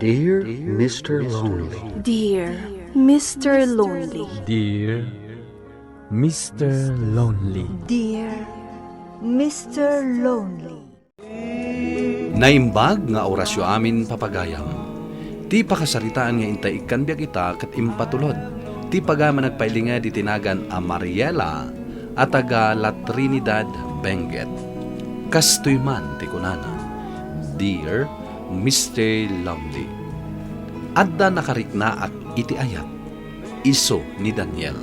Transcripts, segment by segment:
Dear Mr. Lonely. Dear Mr. Lonely. Dear Mr. Lonely. Dear Mr. Lonely. Naimbag nga orasyo amin papagayam. Ti pakasaritaan nga intay ikan biya kita kat impatulod. Ti pagama nagpailinga di tinagan a Mariela at taga La Trinidad, Benguet. Kastoy man ti kunana. Dear Mr. Lonely. Adda nakarikna ak iti ayat. Iso ni Daniel.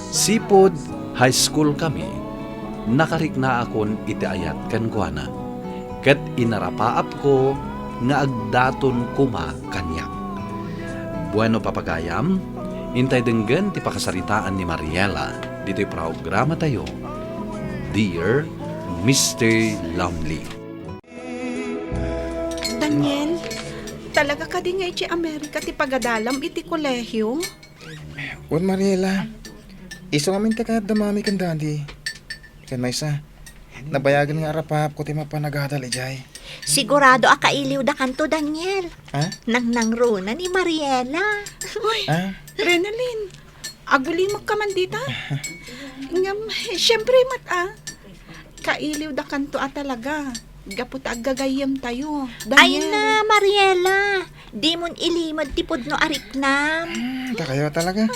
Sipod high school kami. Nakarikna akon iti ayat kan kuana. Ket inarapaap ko nga agdaton kuma kanyak. Bueno papagayam, intay denggan ti pakasaritaan ni Mariela dito'y programa tayo. Dear Mr. Lonely. Daniel, talaga ka din nga iti Amerika ti pagadalam iti kolehyo? Wan Mariela, iso ngamin ta ka damami kan dandi. Kan maysa, nabayagan nga arapap ko ti mapanagadal ijay. Sigurado akailiw da kanto, Daniel. Ha? Nang runa ni Mariela. Uy, Ha? Renalyn, agulimag ka man dita? Ngam, syempre kailiw da kanto talaga. Gapot aggagayam tayo. Ay Daniel. na, Mariela. Di mon ilimad tipod no ariknam. Ta kayo talaga.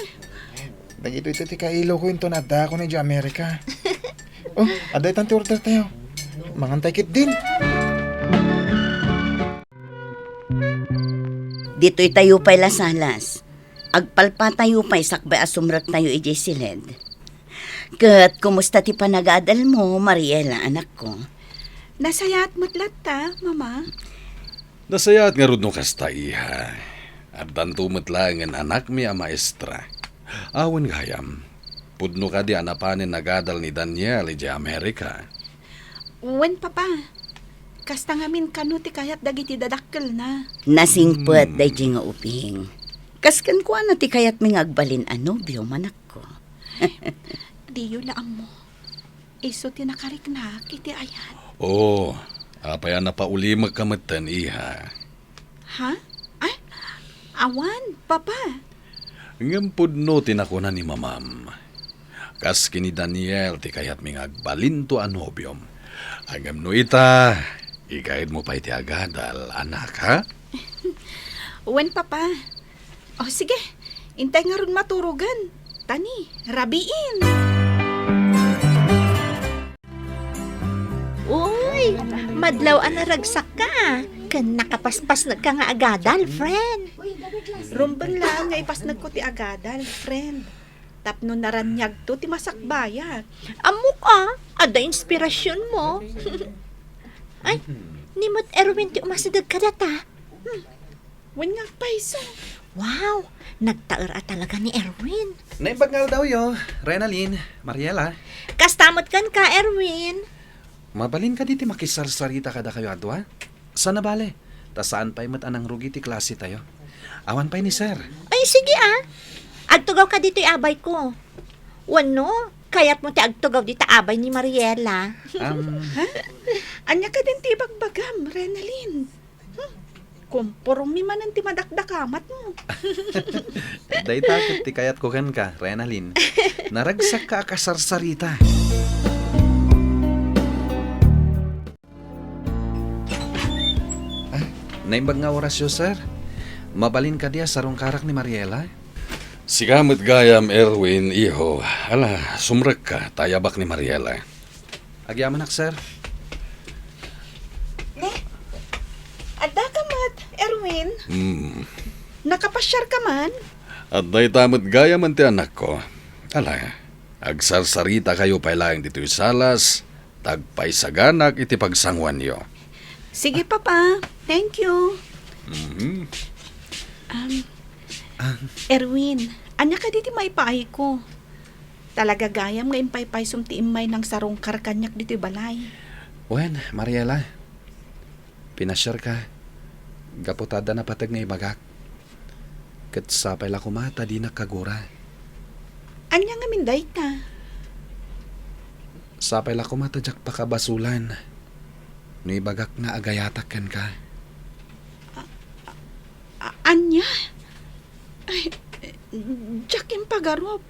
Dagito ito ti kailo ko into nadda ko ni Amerika. Oh, aday tanti order tayo. Mangantay kit din. Dito'y tayo pa'y lasalas. Agpalpa tayo pa'y sakbay asumrak tayo ijay silid. Kat, kumusta ti panagadal mo, Mariela, anak ko? Nasayat mo't latta, mama. Nasayat nga rod no kasta iha. At dantumot lang ang anak mi a maestra. Awan gayam. Pudno ka di anapanin nagadal ni Daniel iti Amerika. Wen papa, kasta ngamin kano ti kayat dagiti dadakkel na. Nasingpet day di nga uping. Kaskan ko na ti kayat ming agbalin anobyo, manak ko. Diyo laang mo. Iso ti nakarik na kiti ayat. Oo, apaya na pauli magkamatan iha. Ha? Ay, awan, papa. Ngam pudno tinakuna ni mamam. Kas kini Daniel ti kayat ming agbalin to anobyom. Agam no ita, ikahid mo pa iti agadal, anak ha? Wen papa. O sige, intay nga ron maturugan. Tani, rabiin. Uy, madlaw anaragsak ka. Kan nakapaspas ka nga agadal, friend. Rumban lang nga ipasnag ko ti agadal, friend. Tapno naranyag to ti masakbayat. Amok ada inspirasyon mo. Ay, nimot Erwin ti umasadag ka data. Wen nga paiso. Wow, nagtaer talaga ni Erwin. Naimbag nga daw yo, Renalyn, Mariela. Kastamot kan ka, Erwin. Mabalin ka diti makisarsarita kada kayo adwa? Sana bale? Ta saan pa'y anang rugi ti klase tayo? Awan pa'y ni sir. Ay, sige Agtugaw ka dito abay ko. Wano, kaya't mo ti agtugaw dito abay ni Mariela. Anya ka din ti bagbagam, Renalyn. Kumpurumi man ang ti madakdakamat mo. Day takot ti kayat ko kan ka, Renalyn. Naragsak ka akasarsarita. Naimbag nga orasyo, sir. Mabalin ka diya sarong karak ni Mariela. Sigamit gayam, Erwin, iho. Ala, sumrek ka, tayabak ni Mariela. Agyamanak, sir. Adda ka mat, Erwin. Nakapasyar ka man. At day tamot gayam ang ti anak ko. Ala, agsarsarita kayo pa lang dito'y salas, tagpay sa ganak iti pagsangwan yo. Sige, papa. Thank you. Erwin, anya ka diti maipaay ko. Talaga gayam nga impay-pay sumti imay ng sarong karkanyak diti balay. Wen, Mariela, pinasyar ka. Gaputada na patag nga ibagak. Kat sapay la kumata di nakagura. Anya nga minday ka. Sapay la kumata jak pakabasulan. No ibagak nga agayatak ken ka. Anya? Ay, Jakim pagarop.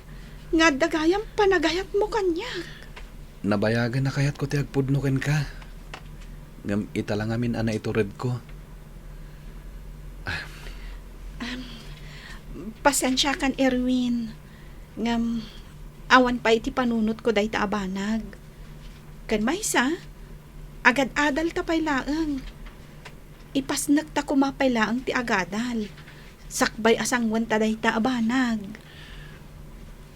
Nga dagayang panagayat mo kanya. Nabayagan na kayat ko ti agpudnuken ka. Ngam italang amin ana itured ko. Pasensya kan Erwin. Ngam awan pa iti panunot ko day taabanag. Kan maysa, agad adal tapay laang. Ipasnak ta kumapay laang ti agadal. Sakbay asangwan ta day taabanag.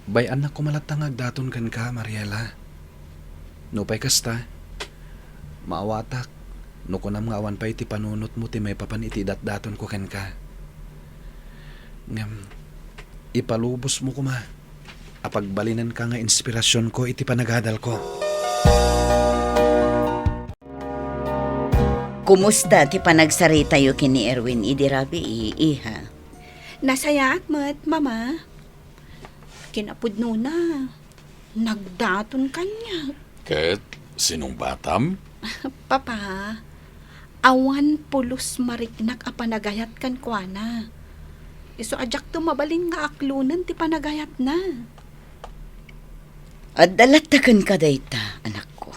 Bayan na kumalatangag daton kan ka, Mariela. No pa'y kasta. Maawatak. No kunam nga awan pa iti panunot mo ti may papan iti daton ko kan ka. Ngam, ipalubos mo kuma. Apagbalinan ka nga inspirasyon ko iti panagadal ko. Kumusta ti panagsarita yu kini Erwin idirabi iha? Nasayaat mo't, mama. Kinapudno na. Nagdaton kanya. Ket, sinong batam? Papa, awan pulos mariknak a panagayat kan kuana. Iso ajak tumabalin nga aklunan ti panagayat na. At dalatakan ka dayta, anak ko.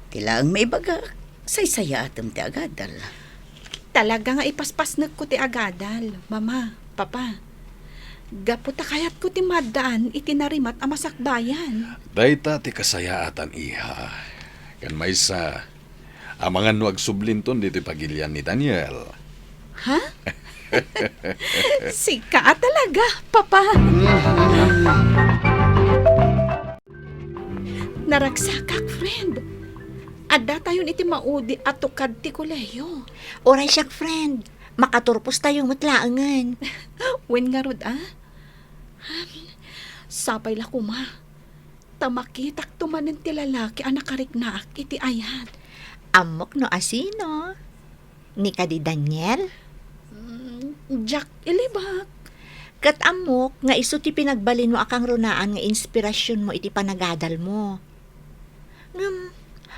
Kailangang may baga, saysaya atam ti agadal. Talaga nga ipaspasnag ko ti agadal, mama, papa. Gaputa kayat ko ti maddaan itinarimat a masakbayan. Dayta ti kasayaatan iha. Kan maysa, amangan no agsublinton dito pagilyan ni Daniel. Ha? Sika talaga, papa. Naragsakak, friend. Adda tayon iti maudi at tukad ti kuleyo. Oray siyak, friend. Makaturpos tayong matlaangan. Wen nga rod, ah? Sapay la kuma. Tamakitak tumanin ti lalaki anak kariknaak iti ayat. Amok no asino? Ni ka di Daniel? Jack ilibak. Kat amok nga iso ti pinagbalin mo akang runaan nga inspirasyon mo iti panagadal mo.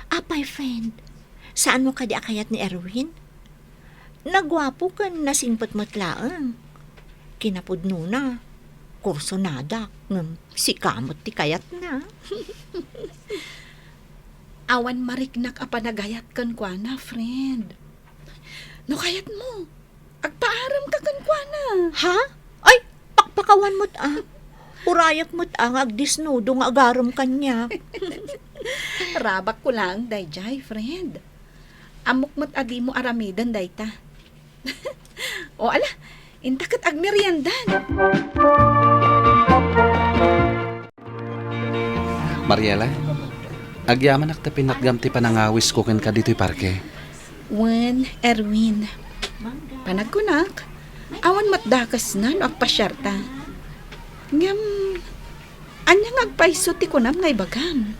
Apay friend, saan mo ka di akayat ni Erwin? Nagwapo kan nasingpot matlaang. Kinapudno na. Kurso nada. Si kamot ti kayat na. Awan mariknak a panagayat kan kuana, friend. No kayat mo. Agpaaram ka kan kuana. Ha? Ay, pakpakawan mo't Urayak mo't agdisnudo nga agaram kanya. Rabak ko lang, dayjay, friend. Amok mo't adi mo aramidan, dayta. O ala, intakat agmeriendan. Mariela, agyaman ak tapin at gamti panangawis ko ken ka dito'y parke. Wen, Erwin. Panagkunak, awan matdakas na no agpasyarta. Ngam, anyang agpaiso ti kunam ngay bagam.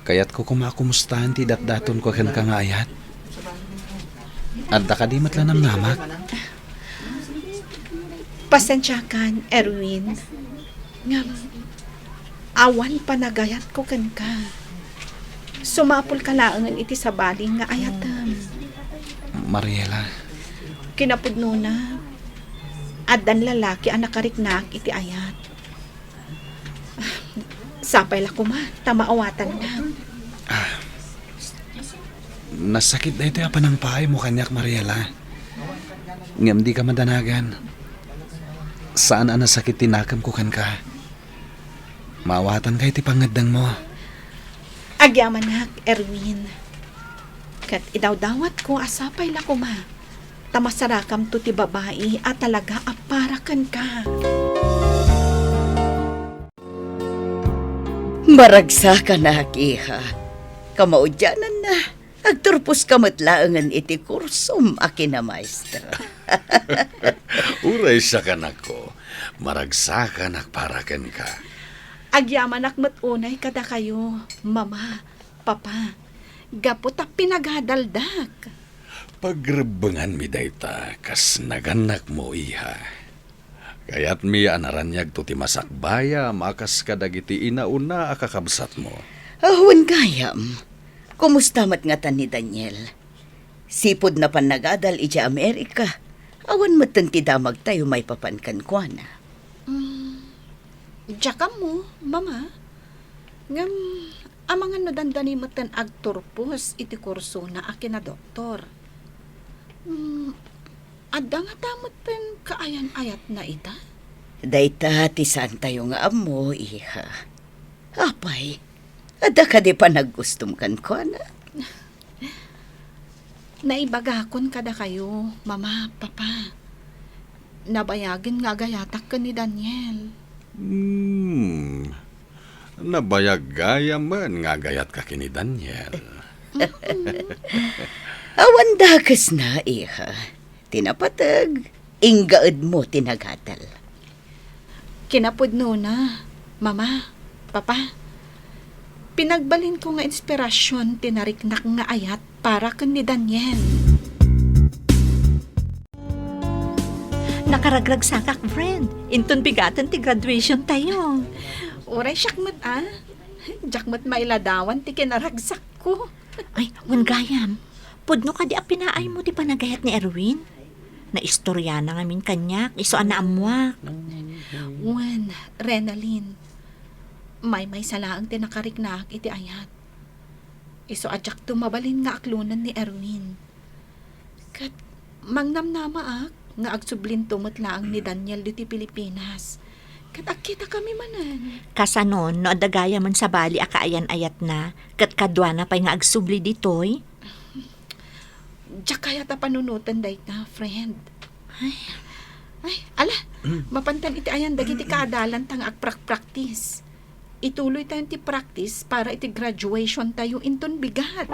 Kaya't ko kumakumustahan ti datdaton ko ken ka nga ayat. Adda ka di matlanam namak. Pasensyakan, Erwin. Ngam, awan panagayat ko kan ka. Sumapol ka laangan iti sabaling nga ayatam. Mariela, Kinapudno na. Addan lalaki anak kariknak iti ayat. Sapay la kuma, tamaawatan na. nasakit na ito yung panangpahay mo kanyak, Mariela. Ngam di ka madanagan. Saan ang nasakit tinakam ko kan ka? Maawatan ka iti pangadang mo. Agyamanak, Erwin. Kat idawdawat ko asapay la kuma. Tamasarakam to ti babae at talaga aparakan ka. Maragsa ka na, iha. Kamaudyanan na. Agturpos kamatlaangan iti kursum akin na maestra. Uray sa kanak ko, maragsakan akparakan ka. Agyamanak matunay kada kayo, mama, papa. Gapot a pinagadaldak. Pagrebengan mi dayta, kas naganak mo iha. Kayat mi anaranyag to ti masakbaya, makas kadagiti inauna akakabsat mo. Ahwan gayam. Kumusta mat nga tan ni Daniel? Sipod na panagadal iti Amerika. Awan matan ti damag tayo may papankan kwa na. Diyaka mo, mama. Ngam, amangan no dandani matan agturpos iti kurso na akin na doktor. Adda nga tamot pen kaayan-ayat na ita? Dayta ti saan tayo nga amo, iha. Apay, ada ka di pa naggustom kan kwa na. Naibagakon kada kayo, mama, papa. Nabayagin nga gayatak ka ni Daniel. Nabayag gaya man nga gayat ka kini Daniel. Awan dakas na, iha. Tinapatag, inggaed mo tinagatal. Kinapudno na, mama, papa. Pinagbalin ko nga inspirasyon tinariknak nga ayat para kan ni Daniel. Nakaragrag sakak, friend. Inton bigatan ti graduation tayo. Oray syakmat Jakmat mailadawan ti kinaragsak ko. Ay, wan gayam. Pudno ka di apinaay mo ti panagayat ni Erwin. Naistorya na ngamin kanyak, iso na amwak. Wan, Renalyn. May salaang tinakariknak iti ayat. Iso adyak tumabalin nga aklunan ni Erwin. Kat mangnamnama nga agsublin tumutlaang ni Daniel diti Pilipinas. Kat akita kami manan. Kasanon, no adagaya man sa bali akaayan-ayat na, kat kadwa na pa'y nga agsubli ditoy. Diyak kaya ta panunutan day ka, friend. Ay, ala, mapantan iti ayan dagiti kaadalan tang agprak-practice. Ituloy tayo ti practice para iti graduation tayo inton bigat.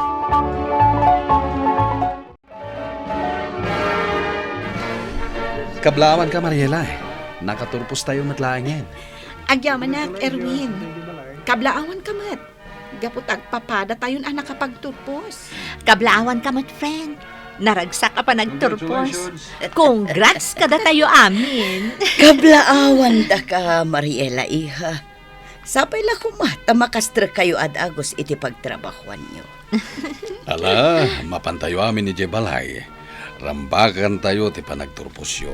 Kablawan ka, Mariela. Nakaturpos tayo matlaangin. Agyaman na, Erwin. Kablaawan ka mat. Gapot agpapada tayon anak kapagturpos. Kablaawan ka mat, friend. Naragsak ka pa nagturpos. Congrats kada tayo amin. Kablaawan da ka, Mariela, iha. Sapay la kumata makastra kayo ad agos iti pagtrabahuan nyo. Ala, mapantayo amin ni Jebalay. Rambakan tayo ti panagturpusyo.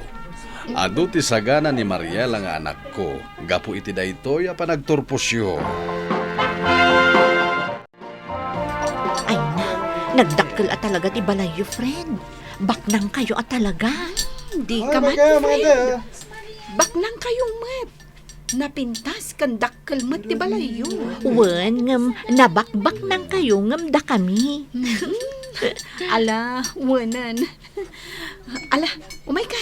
Adu ti sagana ni Mariela nga anak ko. Gapu iti daytoy a panagturpusyo. Ay na, nagdakkel at talaga ti balayo, friend. Baknang kayo at talaga. Di ka mat, friend. Baknang kayo mat. Napintas kan dakkel mat ti balayo. Wen, ngam, nabakbak nang kayo ngam da kami. Ala, wanan. Ala, umay ka.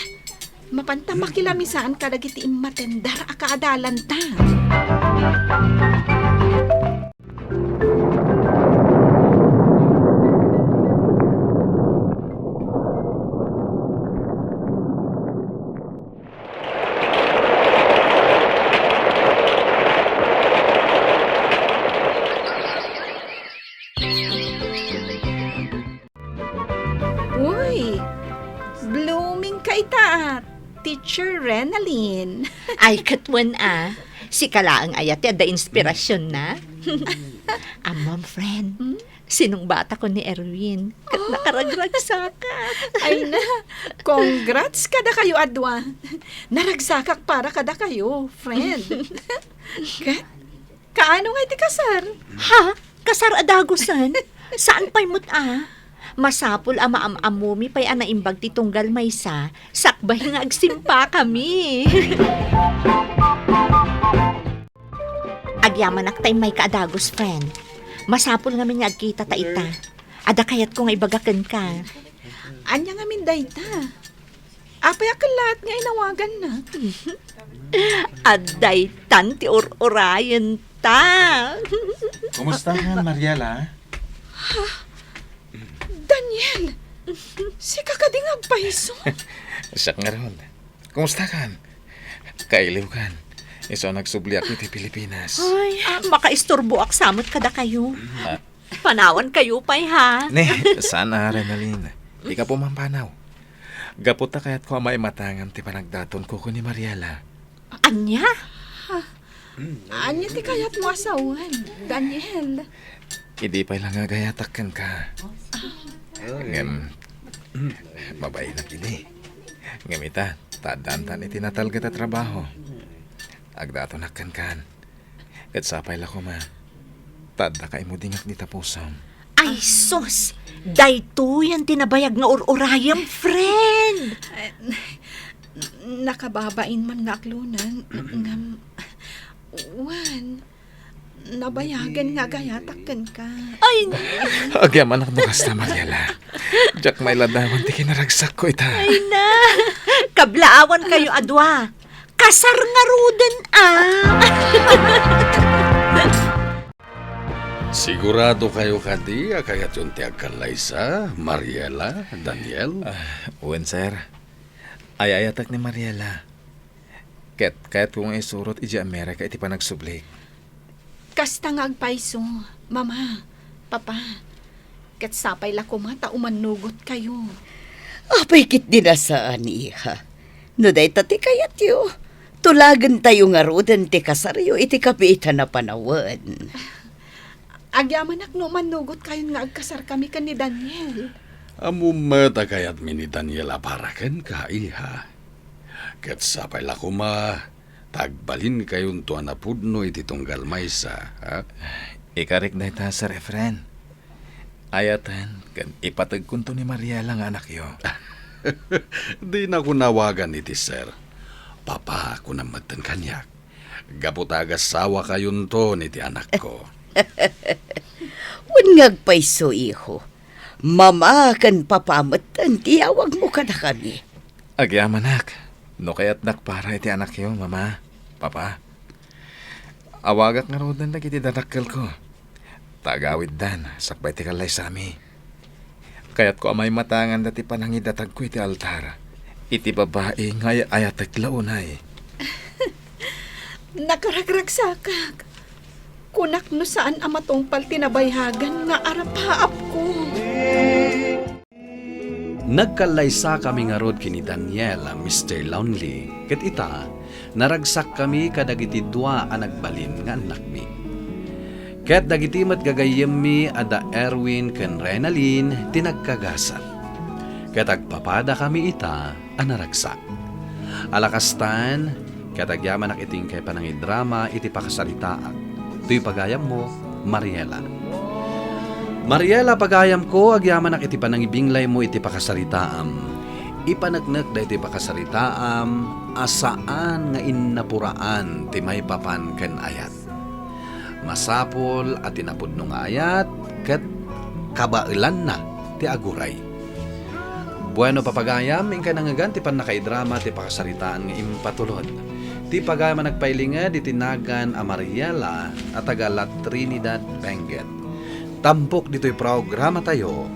Mapanta makilamisaan ka dagiti matendar akaadalan ta. Uy, blooming ka itaat. Teacher Renalyn. Ay, katwan si kalaang ayat da inspirasyon na. Amam, friend. Sinong bata ko ni Erwin? Kat nakaragrag ka. Ay na, congrats kada kayo adwa. Naragsakak para kada kayo, friend. Kaano nga iti kasar? Ha? Kasar adagusan? Saan pa'y Masapul amumi pa'y anaimbag ti tunggal maysa, sakbay nga agsimpa kami. Agyaman ak tay may kaadagos, friend. Masapul nga nga agkita ta ita. Ada kayat ko nga ibagakan ka. Anya nga min dayta. Apay akal lahat nga inawagan na. Aday tan ti orayan ta. Kumusta nga, Mariela? Daniel, si kakading agpaiso. Siya nga ron. Kumusta kan? Kailiw kan. Iso nagsubli ako ti Pilipinas. Ay, makaistorbo ak samot kada kayo. Panawan kayo pa'y ha. Ne, sana, Renalyn. Di ka pumampanaw. Gaputa kaya't ko amay matangan ti panagdaton ko ni Mariela. Anya? Anya ti kayat mo asawan, Daniel. Hindi pa lang agayatakan ka. Ngem, mabay na kini. Ngamita, tadantan itinatal kita trabaho. Agdato nakkan. Kat sapay la ko ma. Tada ka imo dingak di tapusam. Ay, sos! Dayto yan tinabayag nga ururayam, friend! Nakababain man nga aklunan. Ngam, Wan, nabayagan nga gayatakkan ka. Ay, Agyaman ako bukas na, Mariela. Jack may ladawan ti kinaragsak ko ita. ay na! Kablaawan kayo, adwa. Kasar nga ruden, Sigurado kayo kadi, kayat yung tiag Kalaysa, Mariela, Daniel. Uwan, sir. Ayayatak ni Mariela. Kahit kung isurot iji Amerika iti pa nagsublik. Kasta nga agpaiso, mama, papa. Kat sapay la kumata umanugot kayo. Apay kit dinasaan, iha. No day tati kayat yo. Tulagan tayo nga rodan ti kasaryo iti kapitan na panawan. Agyaman ak no manugot kayo nga agkasar kami kan ni Daniel. Amumata kayat mi ni Daniel aparakan ka, iha. Kat sapay la kuma, tagbalin kayon to anapudno iti tunggal maysa, ha? Ikarik na ita sa refren. Ayatan, kan ipatag kunto ni Mariela nga anak yo. Di na ko nawagan iti sir. Papa, ko namatan kanyak. Gaputagas sawa kayon to niti anak ko. Wan paiso, iho. Mama kan papamatan, tiyawag mo ka na kami. Agyamanak. No kayat nakpara iti anak yo, mama, papa. Awagak nga rodan lagi iti dadakkel ko. Tagawid dan, sakbay ti kalay sami. Kayat ko amay matangan dati panangidatag ko iti altar. Iti babae nga ayatek launay. Nakaragragsakak. Kunak no saan amatong tinabayhagan nga arapaap ko. Nagkalaysa kami nga rod kini Daniel, Mr. Lonely. Ket ita, naragsak kami kadagiti dua a nagbalin nga anak mi. Ket dagiti met gagayem mi ada Erwin ken Renalyn tinagkagasan. Ket agpapada kami ita a naragsak. Alakastan, ket agyaman ak iting kay panangidrama iti pakasaritaak. Tuy pagayam mo, Mariela. Mariela, pagayam ko, agyaman ak iti panangibinglay mo iti pakasaritaam. Ipanagnak da iti pakasaritaam, asaan nga innapuraan ti may papan ken ayat. Masapol at tinapudno nga ayat, ket kabailan na ti aguray. Bueno papagayam, ingka nangagan ti panakaidrama ti pakasaritaan nga impatulod. Ti pagayam nagpailinga di tinagan a Mariela at taga La Trinidad, Benguet. Tampok dito'y programa tayo,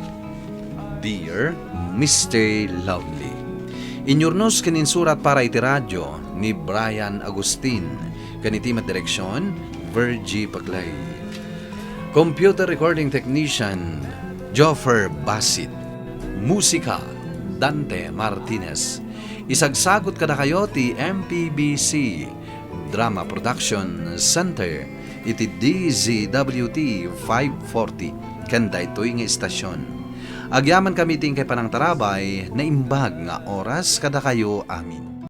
Dear Mr. Lovely. Inyurnos kaninsurat para iti radyo ni Brian Agustin. Kanitimat direksyon, Virgie Paglay. Computer recording technician, Joffer Basit. Musika, Dante Martinez. Isagsagot kada kayo ti MPBC Drama Production Center iti DZWT 540 kanda ito'y nga istasyon. Agyaman kami ting kay panang tarabay na imbag nga oras kada kayo amin.